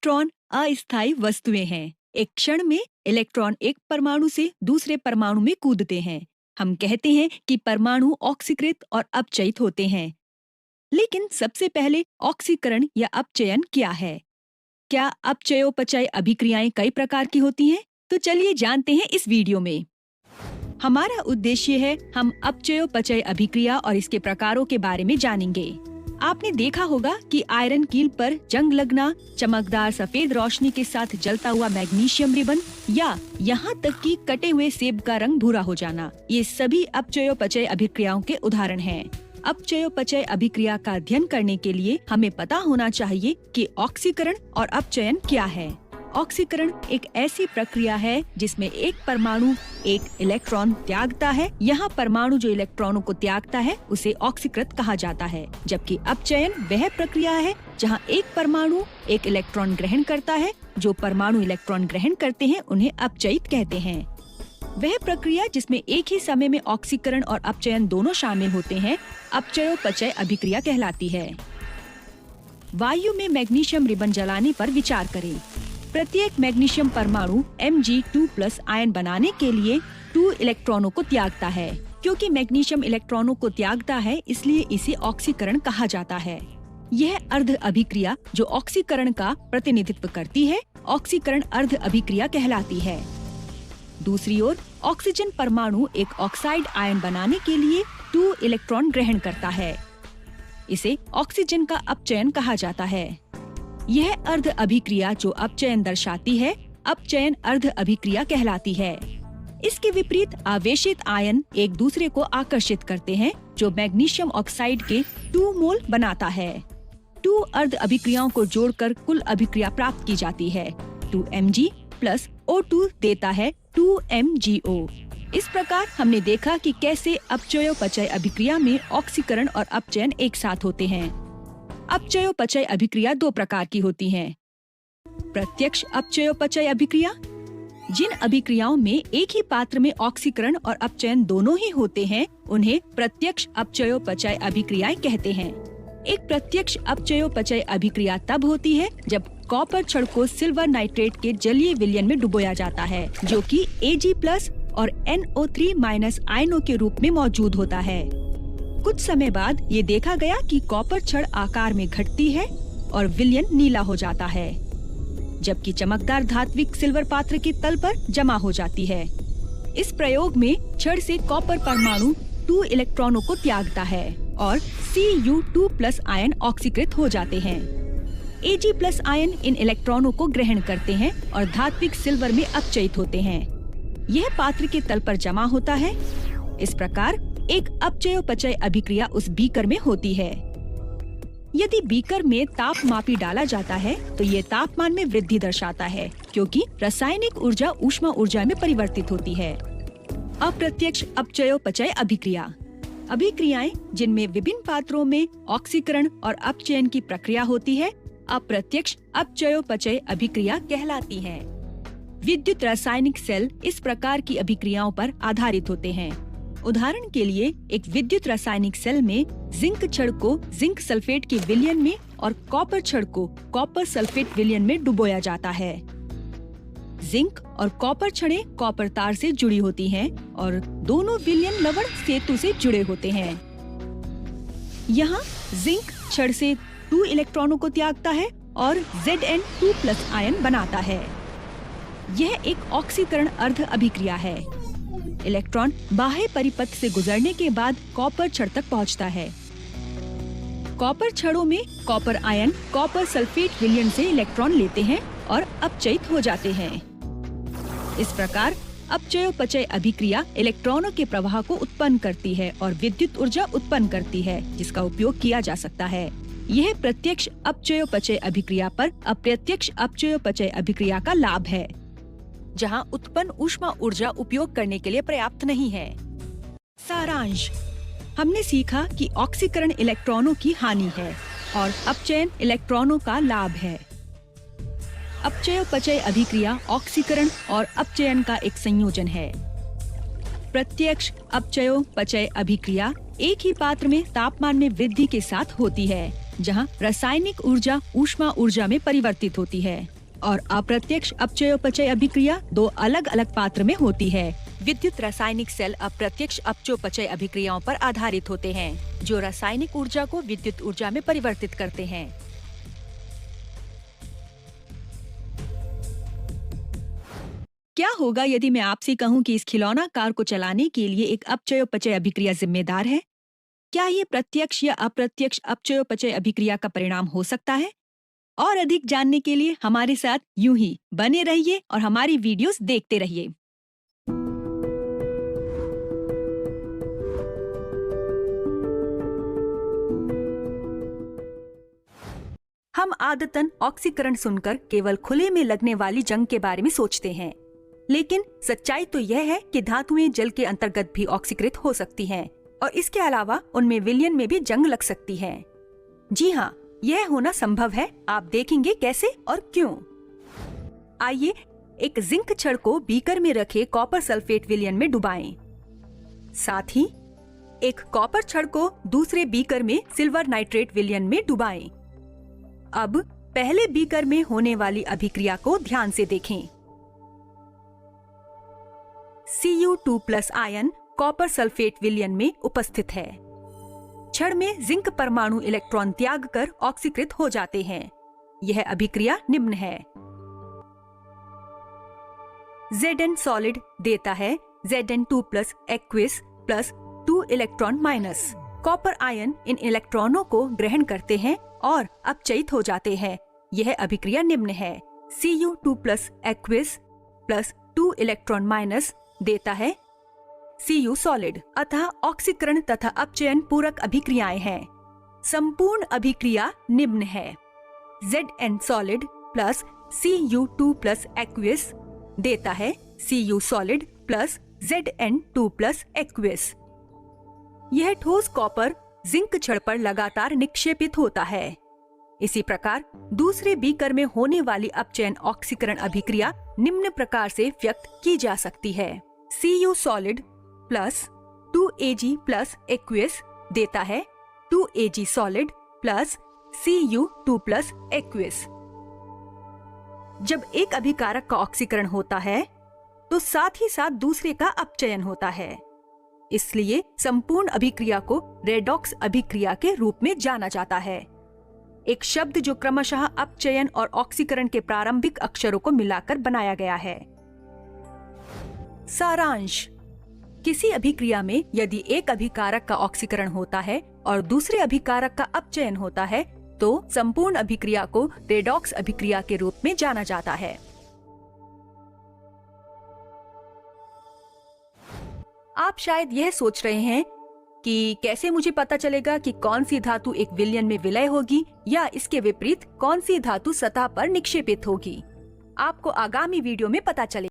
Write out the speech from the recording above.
Electron अस्थायी वस्तुएं हैं। एक क्षण में इलेक्ट्रॉन एक परमाणु से दूसरे परमाणु में कूदते हैं। हम कहते हैं कि परमाणु ऑक्सीकृत और अपचयित होते हैं। लेकिन सबसे पहले ऑक्सीकरण या अपचयन क्या है? क्या अपचयोपचय अभिक्रियाएं कई प्रकार की होती हैं? तो चलिए जानते हैं इस वीडियो में। हमारा उद्देश्य है हम अपचयोपचय अभिक्रिया और इसके प्रकारों के बारे में जानेंगे। आपने देखा होगा कि आयरन कील पर जंग लगना, चमकदार सफेद रोशनी के साथ जलता हुआ मैग्नीशियम रिबन या यहाँ तक कि कटे हुए सेब का रंग भूरा हो जाना, ये सभी अपचयोपचय अभिक्रियाओं के उदाहरण हैं। अपचयोपचय अभिक्रिया का अध्ययन करने के लिए हमें पता होना चाहिए कि ऑक्सीकरण और अपचयन क्या है। ऑक्सीकरण एक ऐसी प्रक्रिया है जिसमें एक परमाणु एक इलेक्ट्रॉन त्यागता है। यहाँ परमाणु जो इलेक्ट्रॉनों को त्यागता है उसे ऑक्सीकृत कहा जाता है, जबकि अपचयन वह प्रक्रिया है जहाँ एक परमाणु एक इलेक्ट्रॉन ग्रहण करता है। जो परमाणु इलेक्ट्रॉन ग्रहण करते हैं उन्हें अपचयित कहते हैं। वह प्रक्रिया जिसमें एक ही समय में ऑक्सीकरण और अपचयन दोनों शामिल होते हैं अपचयोपचय अभिक्रिया कहलाती है। वायु में मैग्नीशियम रिबन जलाने पर विचार करें। प्रत्येक मैग्नीशियम परमाणु Mg2+ आयन बनाने के लिए 2 इलेक्ट्रॉनों को त्यागता है। क्योंकि मैग्नीशियम इलेक्ट्रॉनों को त्यागता है इसलिए इसे ऑक्सीकरण कहा जाता है। यह अर्ध अभिक्रिया जो ऑक्सीकरण का प्रतिनिधित्व करती है ऑक्सीकरण अर्ध अभिक्रिया कहलाती है। दूसरी ओर ऑक्सीजन परमाणु एक ऑक्साइड आयन बनाने के लिए 2 इलेक्ट्रॉन ग्रहण करता है। इसे ऑक्सीजन का अपचयन कहा जाता है। यह अर्ध अभिक्रिया जो अपचयन दर्शाती है अपचयन अर्ध अभिक्रिया कहलाती है। इसके विपरीत आवेशित आयन एक दूसरे को आकर्षित करते हैं जो मैग्नीशियम ऑक्साइड के 2 मोल बनाता है। 2 अर्ध अभिक्रियाओं को जोड़कर कुल अभिक्रिया प्राप्त की जाती है। 2Mg + O2 देता है 2MgO। इस प्रकार हमने देखा कि कैसे अपचयोपचय अभिक्रिया में ऑक्सीकरण और अपचयन एक साथ होते हैं। अपचयोपचय अभिक्रिया 2 प्रकार की होती हैं। प्रत्यक्ष अपचयोपचय अभिक्रिया, जिन अभिक्रियाओं में एक ही पात्र में ऑक्सीकरण और अपचयन दोनों ही होते हैं उन्हें प्रत्यक्ष अपचयोपचय अभिक्रियाएं कहते हैं। एक प्रत्यक्ष अपचयोपचय अभिक्रिया तब होती है जब कॉपर छड़ को सिल्वर नाइट्रेट के जलीय विलयन में डुबोया जाता है जो कि Ag+ और NO3- आयनों के रूप में मौजूद होता है। कुछ समय बाद ये देखा गया कि कॉपर छड़ आकार में घटती है और विलयन नीला हो जाता है, जबकि चमकदार धात्विक सिल्वर पात्र के तल पर जमा हो जाती है। इस प्रयोग में छड़ से कॉपर परमाणु 2 इलेक्ट्रॉनों को त्यागता है और Cu2+ आयन ऑक्सीकृत हो जाते हैं। Ag+ आयन इन इलेक्ट्रॉनों को ग्रहण करते हैं और धात्विक सिल्वर में अपचयित होते हैं। यह पात्र के तल पर जमा होता है। इस प्रकार एक अपचयोपचय अभिक्रिया उस बीकर में होती है। यदि बीकर में तापमापी डाला जाता है तो ये तापमान में वृद्धि दर्शाता है क्योंकि रासायनिक ऊर्जा ऊष्मा ऊर्जा में परिवर्तित होती है। अप्रत्यक्ष अपचयोपचय अभिक्रिया, अभिक्रियाएं जिनमें विभिन्न पात्रों में ऑक्सीकरण और अपचयन की प्रक्रिया होती है अप्रत्यक्ष अपचयोपचय अभिक्रिया कहलाती हैं। विद्युत रासायनिक सेल इस प्रकार की अभिक्रियाओं पर आधारित होते हैं। उदाहरण के लिए एक विद्युत रासायनिक सेल में जिंक छड़ को जिंक सल्फेट के विलयन में और कॉपर छड़ को कॉपर सल्फेट विलयन में डुबोया जाता है। जिंक और कॉपर छड़ें कॉपर तार से जुड़ी होती हैं और दोनों विलयन लवण सेतु से जुड़े होते हैं। यहाँ जिंक छड़ से 2 इलेक्ट्रॉनों को त्यागता है और Zn2+ आयन बनाता है। यह एक ऑक्सीकरण अर्ध अभिक्रिया है। इलेक्ट्रॉन बाह्य परिपथ से गुजरने के बाद कॉपर छड़ तक पहुंचता है। कॉपर छड़ों में कॉपर आयन कॉपर सल्फेट विलयन से इलेक्ट्रॉन लेते हैं और अपचयित हो जाते हैं। इस प्रकार अपचयोपचय अभिक्रिया इलेक्ट्रॉनों के प्रवाह को उत्पन्न करती है और विद्युत ऊर्जा उत्पन्न करती है जिसका उपयोग किया जा सकता है। यह प्रत्यक्ष अपचयोपचय अभिक्रिया पर अप्रत्यक्ष अपचयोपचय अभिक्रिया का लाभ है, जहां उत्पन्न ऊष्मा ऊर्जा उपयोग करने के लिए पर्याप्त नहीं है। सारांश, हमने सीखा कि ऑक्सीकरण इलेक्ट्रॉनों की हानि है और अपचयन इलेक्ट्रॉनों का लाभ है। अपचयोपचय अभिक्रिया ऑक्सीकरण और अपचयन का एक संयोजन है। प्रत्यक्ष अपचयोपचय अभिक्रिया एक ही पात्र में तापमान में वृद्धि के साथ होती है, जहां रासायनिक ऊर्जा ऊष्मा ऊर्जा में परिवर्तित होती है। और अप्रत्यक्ष अपचयोपचय अभिक्रिया दो अलग अलग पात्र में होती है। विद्युत रासायनिक सेल अप्रत्यक्ष अपचयोपचय अभिक्रियाओं पर आधारित होते हैं, जो रासायनिक ऊर्जा को विद्युत ऊर्जा में परिवर्तित करते हैं। क्या होगा यदि मैं आपसे कहूं कि इस खिलौना कार को चलाने के लिए एक अपचयोपचय अभिक्रिया जिम्मेदार है? क्या ये प्रत्यक्ष या अप्रत्यक्ष अपचयोपचय अभिक्रिया का परिणाम हो सकता है? और अधिक जानने के लिए हमारे साथ यूं ही बने रहिए और हमारी वीडियोस देखते रहिए। हम आदतन ऑक्सीकरण सुनकर केवल खुले में लगने वाली जंग के बारे में सोचते हैं, लेकिन सच्चाई तो यह है कि धातुएं जल के अंतर्गत भी ऑक्सीकृत हो सकती हैं और इसके अलावा उनमें विलयन में भी जंग लग सकती है। जी हाँ, यह होना संभव है। आप देखेंगे कैसे और क्यों। आइए एक जिंक छड़ को बीकर में रखे कॉपर सल्फेट विलयन में डुबाएं। साथ ही एक कॉपर छड़ को दूसरे बीकर में सिल्वर नाइट्रेट विलयन में डुबाएं। अब पहले बीकर में होने वाली अभिक्रिया को ध्यान से देखें। Cu2+ आयन कॉपर सल्फेट विलयन में उपस्थित है। छड़ में जिंक परमाणु इलेक्ट्रॉन त्याग कर ऑक्सीकृत हो जाते हैं। यह अभिक्रिया निम्न है। Zn सॉलिड देता है Zn2+ aqueous plus 2 electron minus. Copper ion इन इलेक्ट्रॉनों को ग्रहण करते हैं और अपचयित हो जाते हैं। यह अभिक्रिया निम्न है। Cu2+ aqueous plus 2 electron minus देता है Cu सॉलिड। अतः ऑक्सीकरण तथा अपचयन पूरक अभिक्रियाएं हैं। संपूर्ण अभिक्रिया निम्न है। Zn solid plus Cu2+ aqueous देता है Cu solid plus Zn2+ aqueous. यह ठोस कॉपर जिंक छड़ पर लगातार निक्षेपित होता है। इसी प्रकार दूसरे बीकर में होने वाली अपचयन ऑक्सीकरण अभिक्रिया निम्न प्रकार से व्यक्त की जा सकती है। Cu solid plus 2Ag+ aqueous देता है 2Ag solid plus Cu2+ aqueous. जब एक अभिकारक का ऑक्सीकरण होता है तो साथ ही साथ दूसरे का अपचयन होता है। इसलिए संपूर्ण अभिक्रिया को रेडॉक्स अभिक्रिया के रूप में जाना जाता है। एक शब्द जो क्रमशः अपचयन और ऑक्सीकरण के प्रारंभिक अक्षरों को मिलाकर बनाया गया है। सारांश: किसी अभिक्रिया में यदि एक अभिकारक का ऑक्सीकरण होता है और दूसरे अभिकारक का अपचयन होता है तो संपूर्ण अभिक्रिया को रेडॉक्स अभिक्रिया के रूप में जाना जाता है। आप शायद यह सोच रहे हैं कि कैसे मुझे पता चलेगा कि कौन सी धातु एक विलयन में विलय होगी या इसके विपरीत कौन सी धातु सतह पर निक्षेपित होगी। आपको आगामी वीडियो में पता चलेगा।